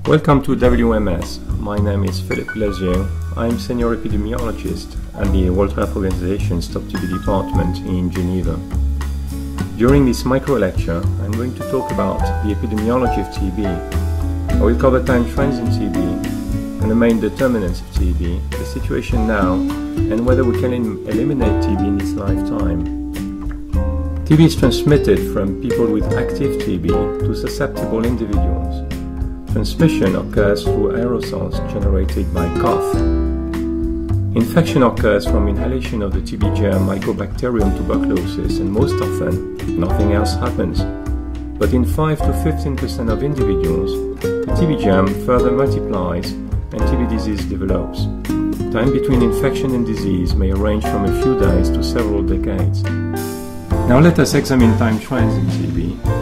Welcome to WMS. My name is Philippe Glazier. I'm senior epidemiologist at the World Health Organization's Stop TB department in Geneva. During this micro lecture, I'm going to talk about the epidemiology of TB. I will cover time trends in TB and the main determinants of TB, the situation now, and whether we can eliminate TB in its lifetime. TB is transmitted from people with active TB to susceptible individuals. Transmission occurs through aerosols generated by cough. Infection occurs from inhalation of the TB germ Mycobacterium tuberculosis, and most often, nothing else happens. But in 5 to 15% of individuals, the TB germ further multiplies and TB disease develops. Time between infection and disease may range from a few days to several decades. Now let us examine time trends in TB.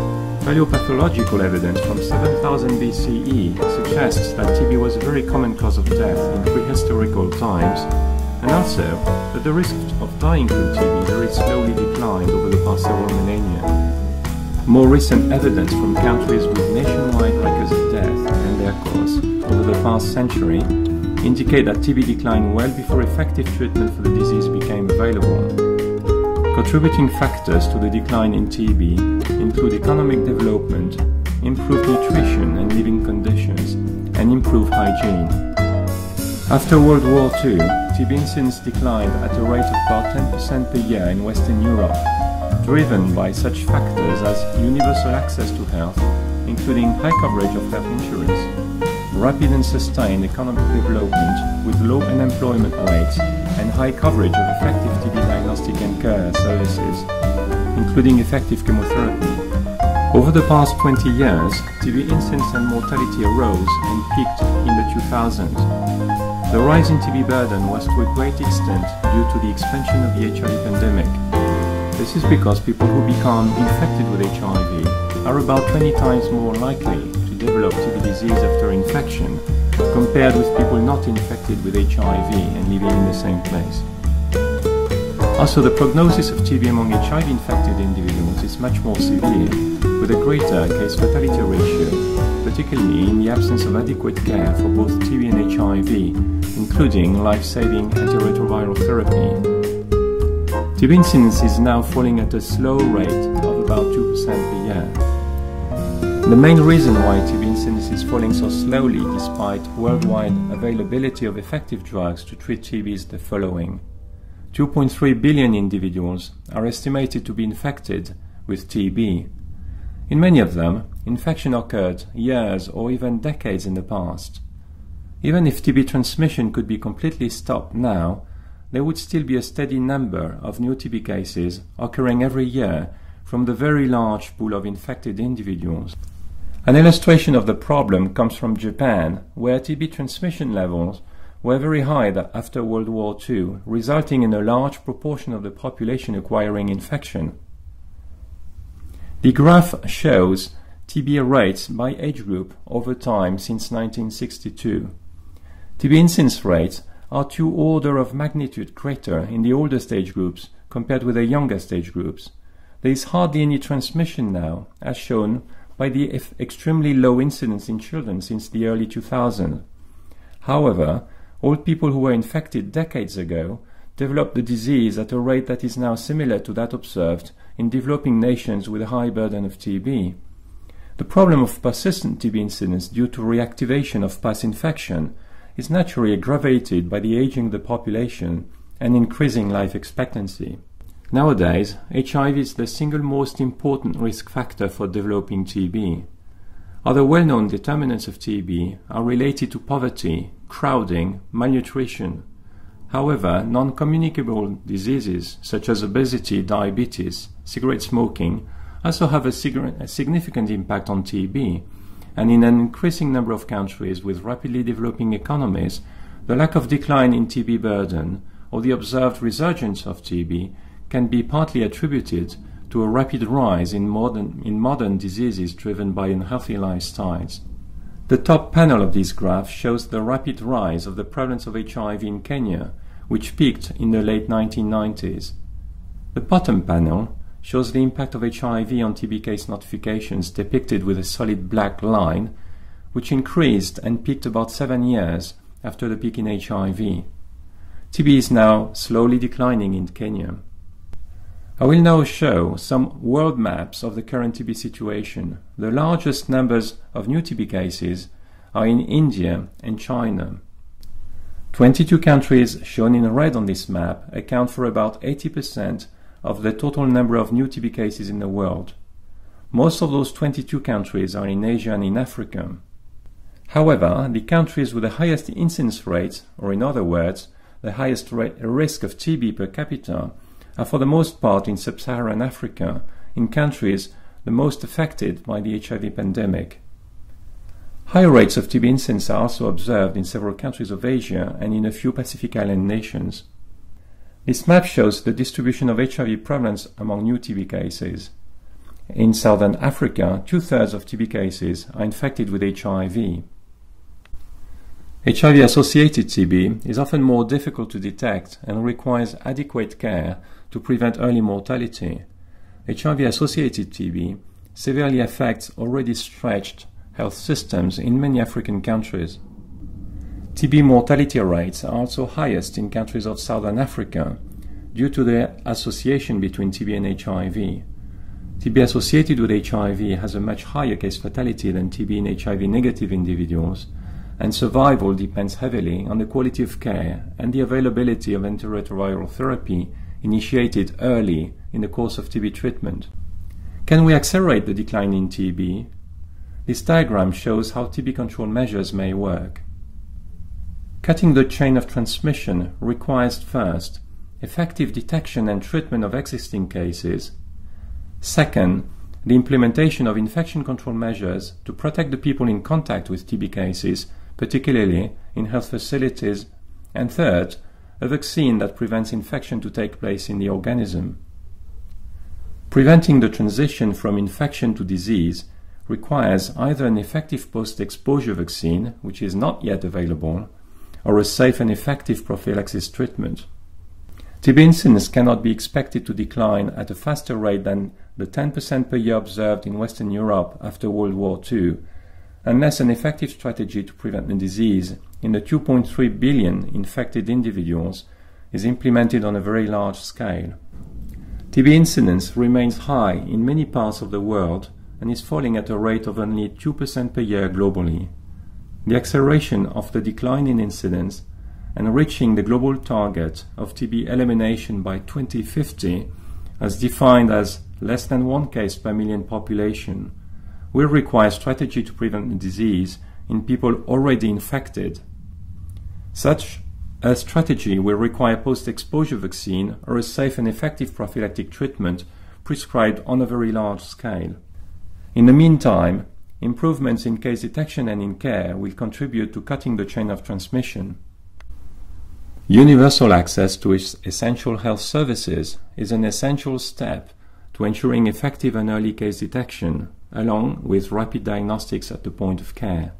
Paleopathological evidence from 7000 BCE suggests that TB was a very common cause of death in prehistorical times, and also that the risk of dying from TB very slowly declined over the past several millennia. More recent evidence from countries with nationwide records of death and their cause over the past century indicate that TB declined well before effective treatment for the disease became available. Contributing factors to the decline in TB include economic development, improved nutrition and living conditions, and improved hygiene. After World War II, TB incidence declined at a rate of about 10% per year in Western Europe, driven by such factors as universal access to health, including high coverage of health insurance, rapid and sustained economic development with low unemployment rates, and high coverage of effective TB diagnostic and care services, including effective chemotherapy. Over the past 20 years, TB incidence and mortality arose and peaked in the 2000s. The rise in TB burden was to a great extent due to the expansion of the HIV pandemic. This is because people who become infected with HIV are about 20 times more likely to develop TB disease after infection compared with people not infected with HIV and living in the same place. Also, the prognosis of TB among HIV-infected individuals is much more severe, with a greater case-fatality ratio, particularly in the absence of adequate care for both TB and HIV, including life-saving antiretroviral therapy. TB incidence is now falling at a slow rate of about 2% per year. The main reason why TB incidence is falling so slowly despite worldwide availability of effective drugs to treat TB is the following. 2.3 billion individuals are estimated to be infected with TB. In many of them, infection occurred years or even decades in the past. Even if TB transmission could be completely stopped now, there would still be a steady number of new TB cases occurring every year from the very large pool of infected individuals. An illustration of the problem comes from Japan, where TB transmission levels were very high after World War II, resulting in a large proportion of the population acquiring infection. The graph shows TB rates by age group over time since 1962. TB incidence rates are 2 orders of magnitude greater in the oldest age groups compared with the youngest age groups. There is hardly any transmission now, as shown by the extremely low incidence in children since the early 2000s. However, old people who were infected decades ago developed the disease at a rate that is now similar to that observed in developing nations with a high burden of TB. The problem of persistent TB incidence due to reactivation of past infection is naturally aggravated by the aging of the population and increasing life expectancy. Nowadays, HIV is the single most important risk factor for developing TB. Other well-known determinants of TB are related to poverty, crowding, malnutrition. However, non-communicable diseases such as obesity, diabetes, cigarette smoking also have a significant impact on TB, and in an increasing number of countries with rapidly developing economies, the lack of decline in TB burden or the observed resurgence of TB can be partly attributed to a rapid rise in modern diseases driven by unhealthy lifestyles. The top panel of this graph shows the rapid rise of the prevalence of HIV in Kenya, which peaked in the late 1990s. The bottom panel shows the impact of HIV on TB case notifications depicted with a solid black line, which increased and peaked about 7 years after the peak in HIV. TB is now slowly declining in Kenya. I will now show some world maps of the current TB situation. The largest numbers of new TB cases are in India and China. 22 countries shown in red on this map account for about 80% of the total number of new TB cases in the world. Most of those 22 countries are in Asia and in Africa. However, the countries with the highest incidence rate, or in other words, the highest risk of TB per capita, are for the most part in sub-Saharan Africa, in countries the most affected by the HIV pandemic. High rates of TB incidence are also observed in several countries of Asia and in a few Pacific Island nations. This map shows the distribution of HIV prevalence among new TB cases. In Southern Africa, 2/3 of TB cases are infected with HIV. HIV-associated TB is often more difficult to detect and requires adequate care to prevent early mortality. HIV-associated TB severely affects already stretched health systems in many African countries. TB mortality rates are also highest in countries of Southern Africa due to the association between TB and HIV. TB associated with HIV has a much higher case fatality than TB in HIV-negative individuals, and survival depends heavily on the quality of care and the availability of antiretroviral therapy initiated early in the course of TB treatment. Can we accelerate the decline in TB? This diagram shows how TB control measures may work. Cutting the chain of transmission requires first, effective detection and treatment of existing cases. Second, the implementation of infection control measures to protect the people in contact with TB cases, particularly in health facilities. And third, a vaccine that prevents infection to take place in the organism. Preventing the transition from infection to disease requires either an effective post-exposure vaccine, which is not yet available, or a safe and effective prophylaxis treatment. TB incidence cannot be expected to decline at a faster rate than the 10% per year observed in Western Europe after World War II, unless an effective strategy to prevent the disease in the 2.3 billion infected individuals is implemented on a very large scale. TB incidence remains high in many parts of the world and is falling at a rate of only 2% per year globally. The acceleration of the decline in incidence and reaching the global target of TB elimination by 2050, as defined as less than 1 case per million population, will require strategy to prevent the disease in people already infected. Such a strategy will require post-exposure vaccine or a safe and effective prophylactic treatment prescribed on a very large scale. In the meantime, improvements in case detection and in care will contribute to cutting the chain of transmission. Universal access to essential health services is an essential step to ensuring effective and early case detection, along with rapid diagnostics at the point of care.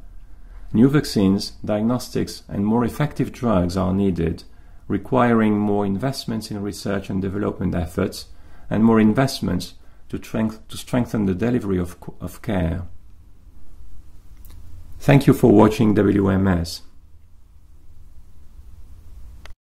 New vaccines, diagnostics, and more effective drugs are needed, requiring more investments in research and development efforts and more investments to strengthen the delivery of care. Thank you for watching WMS.